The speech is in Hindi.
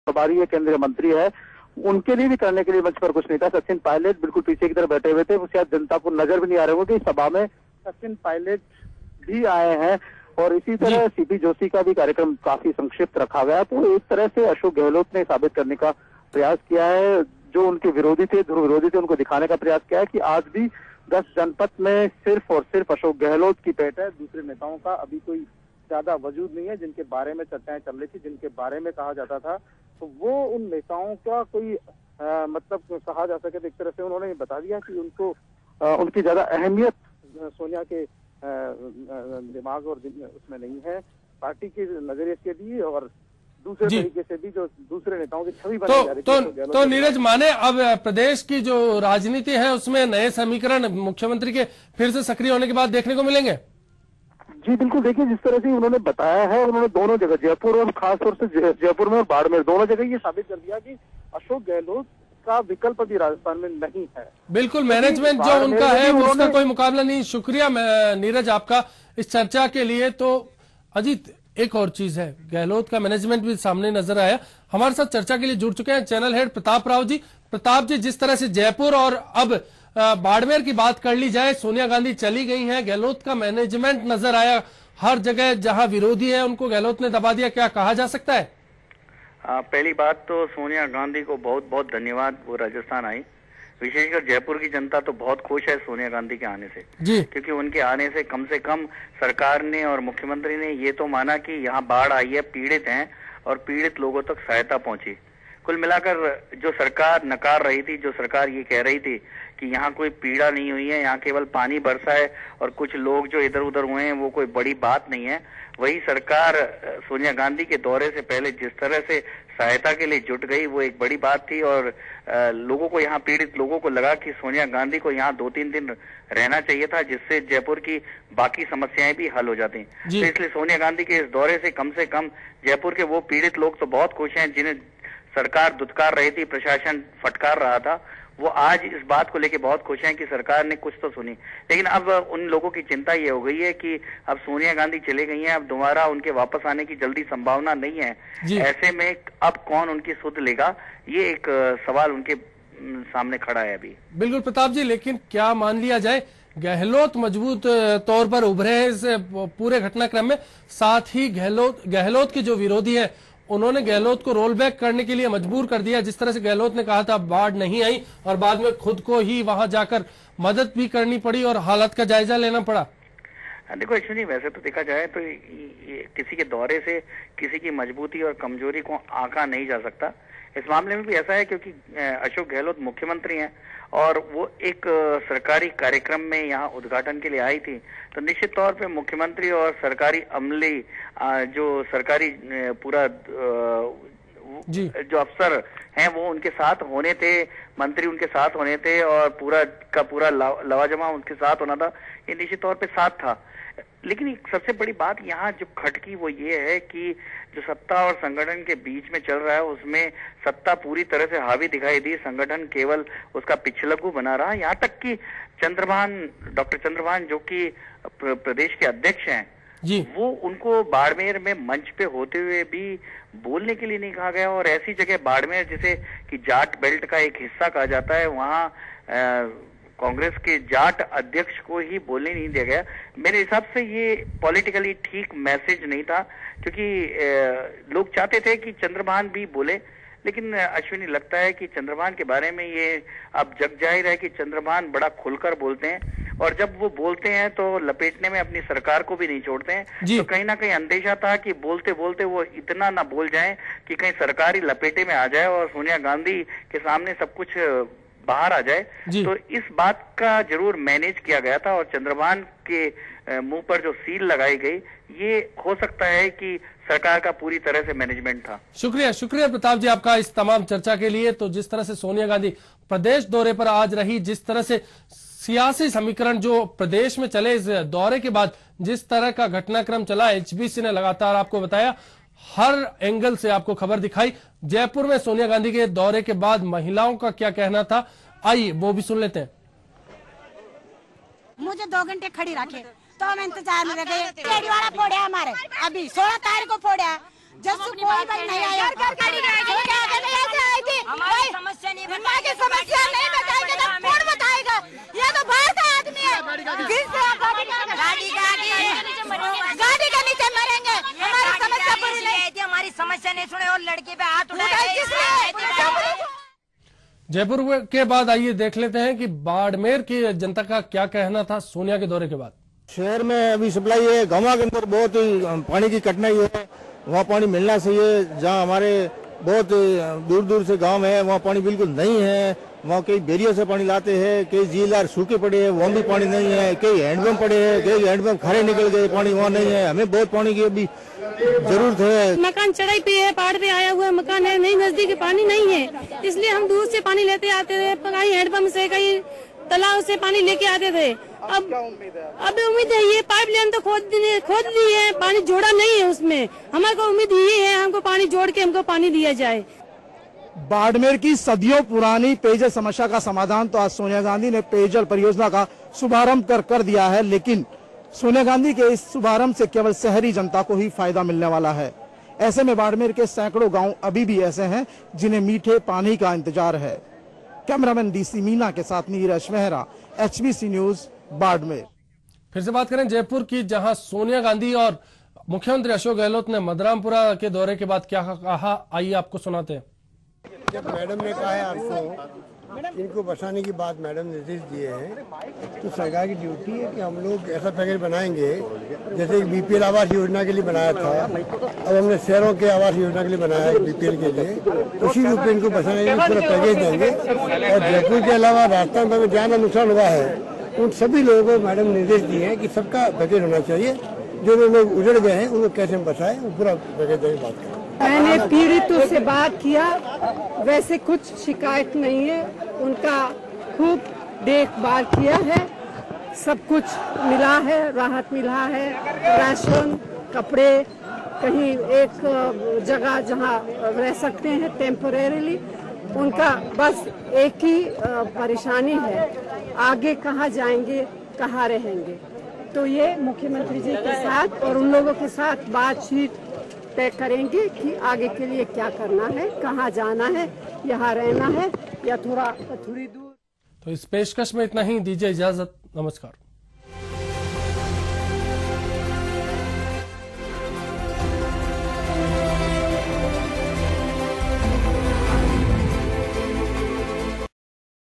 प्रभारी है, केंद्रीय मंत्री है, उनके लिए भी करने के लिए मंच पर कुछ नहीं था। सचिन पायलट बिल्कुल पीछे की तरफ बैठे हुए थे, वो शायद जनता को नजर भी नहीं आ रहे होंगे। सभा में सचिन पायलट भी आए हैं और इसी तरह सीपी जोशी का भी कार्यक्रम काफी संक्षिप्त रखा गया। तो एक तरह से अशोक गहलोत ने साबित करने का प्रयास किया है, जो उनके विरोधी थे, ध्रुव विरोधी थे, उनको दिखाने का प्रयास किया है कि आज भी 10 जनपद में सिर्फ और सिर्फ अशोक गहलोत की पेट है। दूसरे नेताओं का अभी कोई ज्यादा वजूद नहीं है, जिनके बारे में चर्चाएं चल रही थी, जिनके बारे में कहा जाता था, तो वो उन नेताओं का कोई मतलब कहा जा सके तो एक तरह से उन्होंने बता दिया कि उनको उनकी ज्यादा अहमियत सोनिया के दिमाग और उसमें नहीं है, पार्टी के नजरिए से भी और दूसरे तरीके से भी जो दूसरे नेताओं की छवि बनाई जा रही है। तो नीरज माने अब प्रदेश की जो राजनीति है उसमें नए समीकरण मुख्यमंत्री के फिर से सक्रिय होने के बाद देखने को मिलेंगे। जी बिल्कुल, देखिए जिस तरह से उन्होंने बताया है, उन्होंने दोनों जगह जयपुर और खासतौर से जयपुर में और बाड़मेर दोनों जगह ये साबित कर दिया कि अशोक गहलोत का विकल्प भी राजस्थान में नहीं है। बिल्कुल, मैनेजमेंट जो उनका है उसका कोई मुकाबला नहीं। शुक्रिया नीरज आपका इस चर्चा के लिए। तो अजीत, एक और चीज है, गहलोत का मैनेजमेंट भी सामने नजर आया। हमारे साथ चर्चा के लिए जुड़ चुके हैं चैनल हेड प्रताप राव जी। प्रताप जी, जिस तरह से जयपुर और अब बाड़मेर की बात कर ली जाए, सोनिया गांधी चली गई हैं, गहलोत का मैनेजमेंट नजर आया हर जगह, जहां विरोधी है उनको गहलोत ने दबा दिया, क्या कहा जा सकता है? पहली बात तो सोनिया गांधी को बहुत बहुत धन्यवाद, वो राजस्थान आई। विशेषकर जयपुर की जनता तो बहुत खुश है सोनिया गांधी के आने से जी, क्योंकि उनके आने से कम सरकार ने और मुख्यमंत्री ने ये तो माना कि यहाँ बाढ़ आई है, पीड़ित हैं और पीड़ित लोगों तक सहायता पहुंची। कुल मिलाकर जो सरकार नकार रही थी, जो सरकार ये कह रही थी कि यहाँ कोई पीड़ा नहीं हुई है, यहाँ केवल पानी बरसा है और कुछ लोग जो इधर उधर हुए हैं, वो कोई बड़ी बात नहीं है, वही सरकार सोनिया गांधी के दौरे से पहले जिस तरह से सहायता के लिए जुट गई, वो एक बड़ी बात थी। और लोगों को, यहाँ पीड़ित लोगों को लगा कि सोनिया गांधी को यहाँ 2-3 दिन रहना चाहिए था, जिससे जयपुर की बाकी समस्याएं भी हल हो जाती। तो इसलिए सोनिया गांधी के इस दौरे से कम जयपुर के वो पीड़ित लोग तो बहुत खुश हैं जिन्हें सरकार दुत्कार रही थी, प्रशासन फटकार रहा था, वो आज इस बात को लेके बहुत खुश हैं कि सरकार ने कुछ तो सुनी। लेकिन अब उन लोगों की चिंता ये हो गई है कि अब सोनिया गांधी चले गई हैं, अब दोबारा उनके वापस आने की जल्दी संभावना नहीं है। ऐसे में अब कौन उनकी सुध लेगा, ये एक सवाल उनके सामने खड़ा है अभी। बिल्कुल प्रताप जी, लेकिन क्या मान लिया जाए, गहलोत मजबूत तौर पर उभरे हैं इस पूरे घटनाक्रम में, साथ ही गहलोत के जो विरोधी है उन्होंने गहलोत को रोल बैक करने के लिए मजबूर कर दिया। जिस तरह से गहलोत ने कहा था बाढ़ नहीं आई और बाद में खुद को ही वहां जाकर मदद भी करनी पड़ी और हालत का जायजा लेना पड़ा। देखो एक्चुअली वैसे तो देखा जाए तो ये किसी के दौरे से किसी की मजबूती और कमजोरी को आंका नहीं जा सकता। इस मामले में भी ऐसा है क्योंकि अशोक गहलोत मुख्यमंत्री हैं और वो एक सरकारी कार्यक्रम में यहाँ उद्घाटन के लिए आई थी, तो निश्चित तौर पे मुख्यमंत्री और सरकारी अमले जो सरकारी पूरा जो अफसर हैं वो उनके साथ होने थे, मंत्री उनके साथ होने थे और पूरा का पूरा लवाजमा उनके साथ होना था, ये निश्चित तौर पे साथ था। लेकिन एक सबसे बड़ी बात यहाँ जो खटकी वो ये है कि जो सत्ता और संगठन के बीच में चल रहा है उसमें सत्ता पूरी तरह से हावी दिखाई दी, संगठन केवल उसका पिछलगू बना रहा। यहाँ तक कि डॉक्टर चंद्रभान जो कि प्रदेश के अध्यक्ष हैं जी, वो उनको बाड़मेर में मंच पे होते हुए भी बोलने के लिए नहीं कहा गया। और ऐसी जगह बाड़मेर जिसे कि जाट बेल्ट का एक हिस्सा कहा जाता है, वहाँ कांग्रेस के जाट अध्यक्ष को ही बोलने नहीं दिया गया। मेरे हिसाब से ये पॉलिटिकली ठीक मैसेज नहीं था, क्योंकि लोग चाहते थे कि चंद्रभान भी बोले, लेकिन अश्विनी लगता है कि चंद्रभान के बारे में ये अब जग जाहिर है कि चंद्रभान बड़ा खुलकर बोलते हैं और जब वो बोलते हैं तो लपेटने में अपनी सरकार को भी नहीं छोड़ते हैं। तो कहीं ना कहीं अंदेशा था कि बोलते बोलते वो इतना ना बोल जाएं कि कहीं सरकार ही लपेटे में आ जाए और सोनिया गांधी के सामने सब कुछ बाहर आ जाए। तो इस बात का जरूर मैनेज किया गया था और चंद्रभान के मुंह पर जो सील लगाई गई, ये हो सकता है कि सरकार का पूरी तरह से मैनेजमेंट था। शुक्रिया प्रताप जी आपका इस तमाम चर्चा के लिए। तो जिस तरह से सोनिया गांधी प्रदेश दौरे पर आज रही, जिस तरह से सियासी समीकरण जो प्रदेश में चले इस दौरे के बाद, जिस तरह का घटनाक्रम चला, एचबीसी ने लगातार आपको बताया, हर एंगल से आपको खबर दिखाई। जयपुर में सोनिया गांधी के दौरे के बाद महिलाओं का क्या कहना था, आइए वो भी सुन लेते हैं। मुझे 2 घंटे खड़ी रखे तो हम इंतजार में रह गए। रेडी वाला फोड़ा हमारे, अभी 16 तारीख को फोड़ा, जब कोई नहीं आया। से नहीं सुने और लड़की पे हाथ उठाए। जयपुर के बाद आइए देख लेते हैं कि बाड़मेर की जनता का क्या कहना था सोनिया के दौरे के बाद। शहर में अभी सप्लाई है, गाँव के अंदर बहुत पानी की कठिनाई है, वहाँ पानी मिलना चाहिए। जहाँ हमारे बहुत दूर दूर से गांव है वहाँ पानी बिल्कुल नहीं है, वहाँ कई बेरियों से पानी लाते हैं, कई झीलदार सूखे पड़े हैं वहाँ भी पानी नहीं है, कई हैंडपम्प पड़े हैं, कई हैंडपम्प खारे निकल गए, पानी वहाँ नहीं है। हमें बहुत पानी की अभी जरूरत है। मकान चढ़ाई पे है, पहाड़ पे आया हुआ मकान है, नहीं नजदीक पानी नहीं है, इसलिए हम दूर से पानी लेते आते थे, कहीं हैंडपम्प से कहीं तालाब से पानी लेके आते थे। अब उम्मीद है ये पाइपलाइन तो खोद दी है, पानी जोड़ा नहीं है उसमें। हमारे को उम्मीद ये है हमको पानी जोड़ के हमको पानी दिया जाए। बाड़मेर की सदियों पुरानी पेयजल समस्या का समाधान तो आज सोनिया गांधी ने पेयजल परियोजना का शुभारंभ कर दिया है, लेकिन सोनिया गांधी के इस शुभारंभ से केवल शहरी जनता को ही फायदा मिलने वाला है। ऐसे में बाड़मेर के सैकड़ों गांव अभी भी ऐसे हैं जिन्हें मीठे पानी का इंतजार है। कैमरामैन डीसी मीना के साथ नीरज मेहरा, HBC न्यूज, बाड़मेर। फिर से बात करें जयपुर की, जहां सोनिया गांधी और मुख्यमंत्री अशोक गहलोत ने मदरामपुरा के दौरे के बाद क्या कहा, आइए आपको सुनाते हैं। जब मैडम ने कहा है आपको इनको बसाने की बात मैडम ने निर्देश दिए हैं, तो सरकार की ड्यूटी है कि हम लोग ऐसा पैकेज बनाएंगे जैसे BPL आवास योजना के लिए बनाया था, अब हमने शहरों के आवास योजना के लिए बनाया है BPL के लिए, उसी रूप में इनको बसाने के लिए पूरा पैकेज देंगे। और जयपुर के अलावा राजस्थान में जहाँ नुकसान हुआ है उन सभी लोगों को मैडम निर्देश दिए हैं कि सबका पैकेज होना चाहिए। जो लोग उजड़ गए हैं उनको कैसे हम बचाएं, वो पूरा पैकेज देने की बात करें। मैंने पीड़ितों से बात किया, वैसे कुछ शिकायत नहीं है, उनका खूब देखभाल किया है, सब कुछ मिला है, राहत मिला है, राशन, कपड़े, कहीं एक जगह जहां रह सकते हैं टेम्पोरेरीली। उनका बस एक ही परेशानी है, आगे कहाँ जाएंगे, कहाँ रहेंगे। तो ये मुख्यमंत्री जी के साथ और उन लोगों के साथ बातचीत तय करेंगे कि आगे के लिए क्या करना है, कहाँ जाना है, यहाँ रहना है या थोड़ी दूर। तो इस पेशकश में इतना ही, दीजिए इजाजत, नमस्कार।